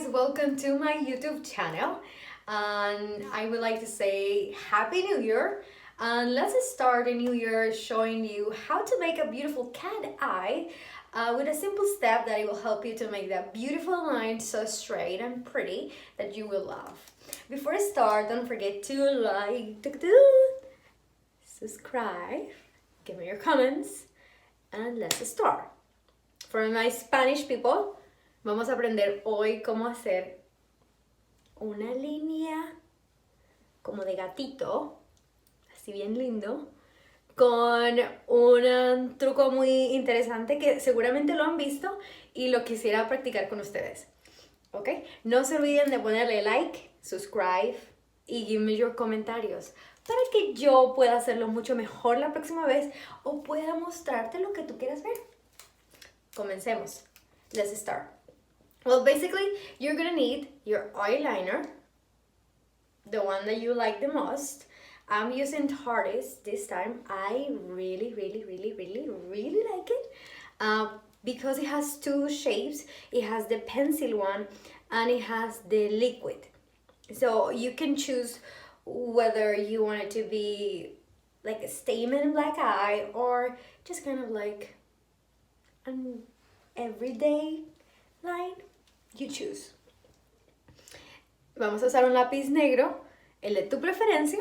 guys, welcome to my YouTube channel, and I would like to say Happy New Year. And let's start the new year showing you how to make a beautiful cat eye with a simple step that it will help you to make that beautiful line so straight and pretty that you will love. Before I start, don't forget to like, subscribe, give me your comments, and let's start. For my Spanish people, vamos a aprender hoy cómo hacer una línea como de gatito, así bien lindo, con un truco muy interesante que seguramente lo han visto y lo quisiera practicar con ustedes. ¿Ok? No se olviden de ponerle like, subscribe y give me your comentarios para que yo pueda hacerlo mucho mejor la próxima vez o pueda mostrarte lo que tú quieras ver. Comencemos. Let's start. Well, basically, you're gonna need your eyeliner, the one that you like the most. I'm using Tarte this time. I really like it because it has two shapes. It has the pencil one and it has the liquid. So you can choose whether you want it to be like a statement black eye or just kind of like an everyday line. You choose. Vamos a usar un lápiz negro, el de tu preferencia,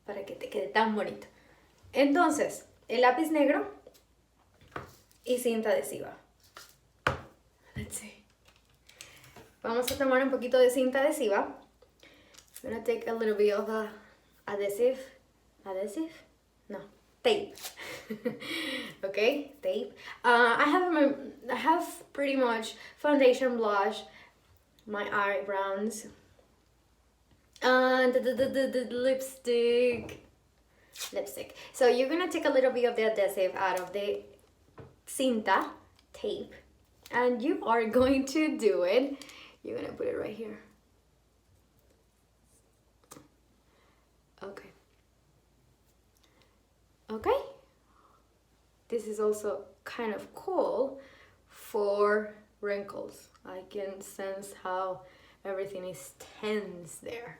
para que te quede tan bonito. Entonces, el lápiz negro y cinta adhesiva. Let's see. Vamos a tomar un poquito de cinta adhesiva. I'm gonna take a little bit of adhesive. Adhesive? No, tape. Okay, tape. I have pretty much foundation, blush, my eyebrows, and the lipstick. So you're gonna take a little bit of the adhesive out of the cinta tape, and you are going to do it. You're gonna put it right here. Okay. Okay. This is also kind of cool for wrinkles. I can sense how everything is tense there.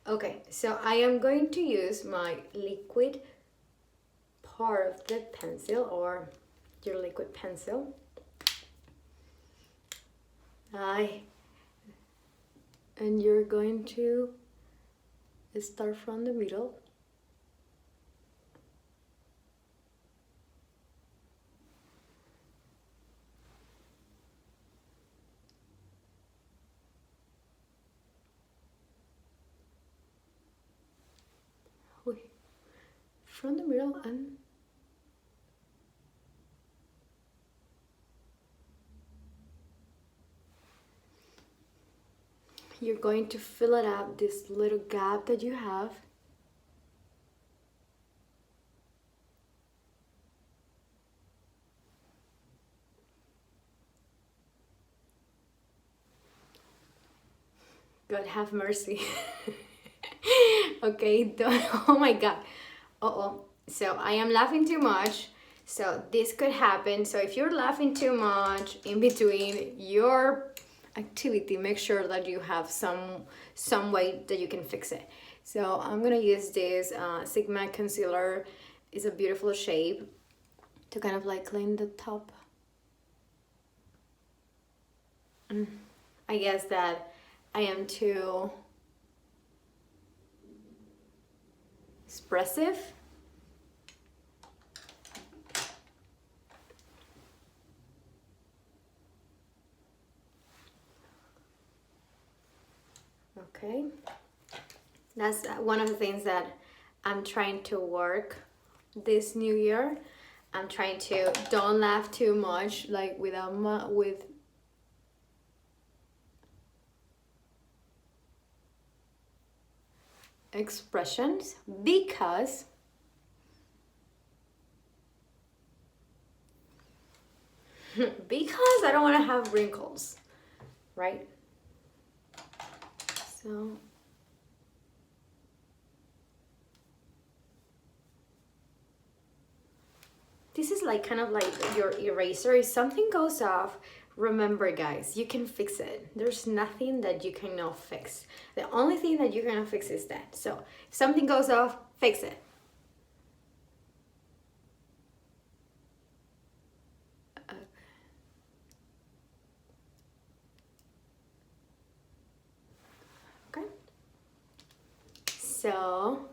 Okay, so I am going to use my liquid part of the pencil or your liquid pencil. And you're going to start from the middle. From the middle and you're going to fill it up, this little gap that you have. God have mercy. Okay, oh my God. So I am laughing too much. So this could happen. So if you're laughing too much in between your activity, make sure that you have some way that you can fix it. So I'm gonna use this Sigma concealer. It's a beautiful shape to kind of like clean the top. I guess that I am too expressive. Okay, that's one of the things that I'm trying to work this new year. I'm trying to don't laugh too much, like with expressions because I don't want to have wrinkles, right? So this is like kind of like your eraser. If something goes off remember guys, you can fix it. There's nothing that you cannot fix. The only thing that you cannot fix is that. So if something goes off, fix it. Okay. So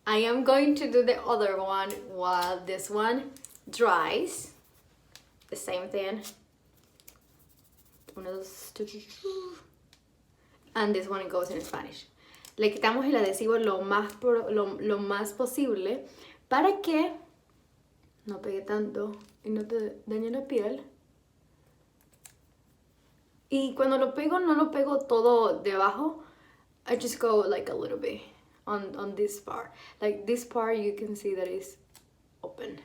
I am going to do the other one while this one dries. The same thing. And this one goes in Spanish. Le quitamos el adhesivo lo más posible para que no pegue tanto y no te dañe la piel. Y cuando lo pego, no lo pego todo debajo. I just go like a little bit on this part. Like this part you can see that is open.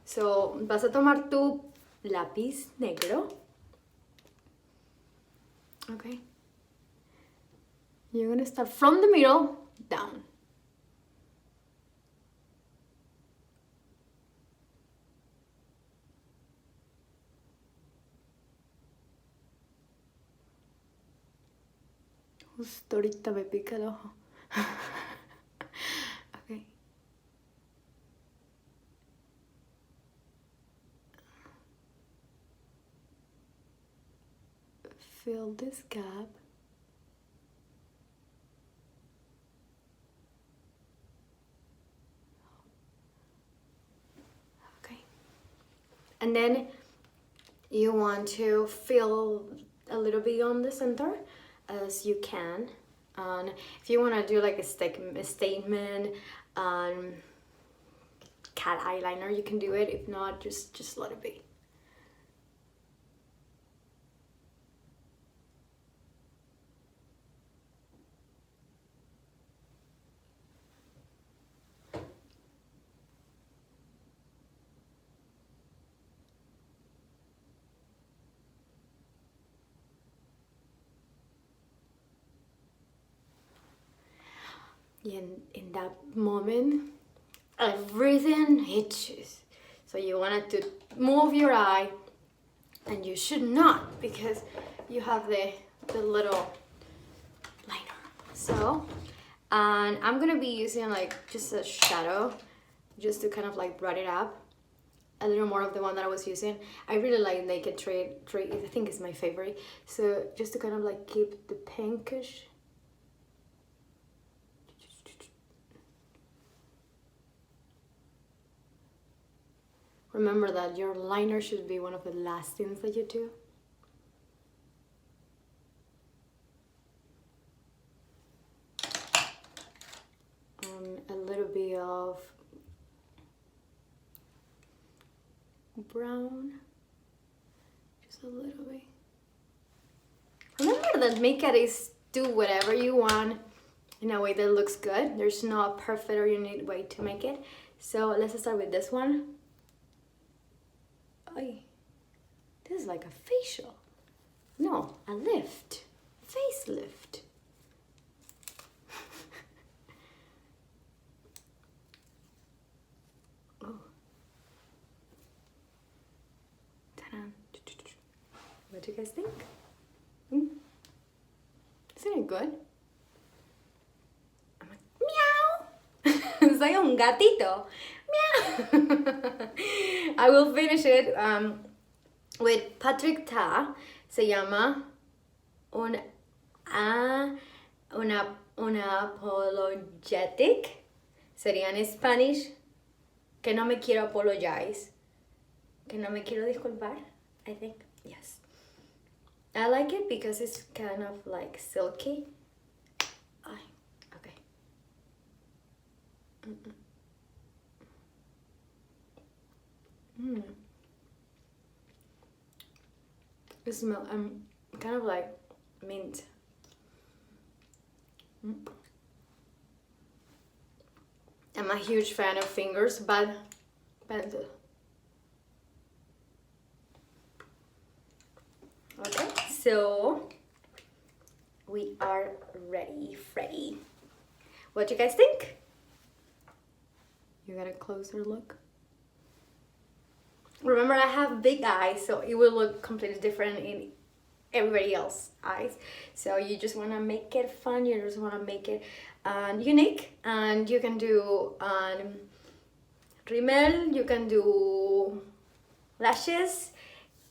So vas a tomar tu lápiz negro. Okay. You're gonna start from the middle down. Justo ahorita me pica el ojo. Okay. Fill this gap. Okay. And then you want to fill a little bit on the center as you can. And if you want to do like a statement cat eyeliner, you can do it. If not, just let it be. In that moment, everything itches. So you wanted to move your eye, and you should not because you have the little liner. So, and I'm gonna be using like just a shadow, just to kind of like brighten it up. A little more of the one that I was using. I really like Naked Trade. I think it's my favorite. So just to kind of like keep the pinkish. Remember that your liner should be one of the last things that you do. A little bit of brown, just a little bit. Remember that makeup is do whatever you want in a way that looks good. There's no perfect or unique way to make it. So let's start with this one. Oy, this is like a facial. No, a lift. Facelift. Oh. Ta-da. What do you guys think? Isn't it good? I'm like, meow. Soy un gatito. Meow. I will finish it with Patrick Ta. Se llama una apologetic. Sería en Spanish. Que no me quiero apologize. Que no me quiero disculpar. I think. Yes. I like it because it's kind of like silky. Okay. It smells kind of like mint. I'm a huge fan of fingers, but okay, so we are ready, Freddy. What do you guys think? You got a closer look? Remember, I have big eyes, so it will look completely different in everybody else's eyes. So you just want to make it fun, you just want to make it unique, and you can do rímel, you can do lashes,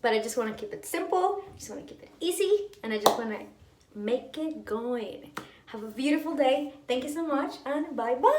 but I just want to keep it simple, I just want to keep it easy, and I just want to make it going. Have a beautiful day. Thank you so much, and bye bye.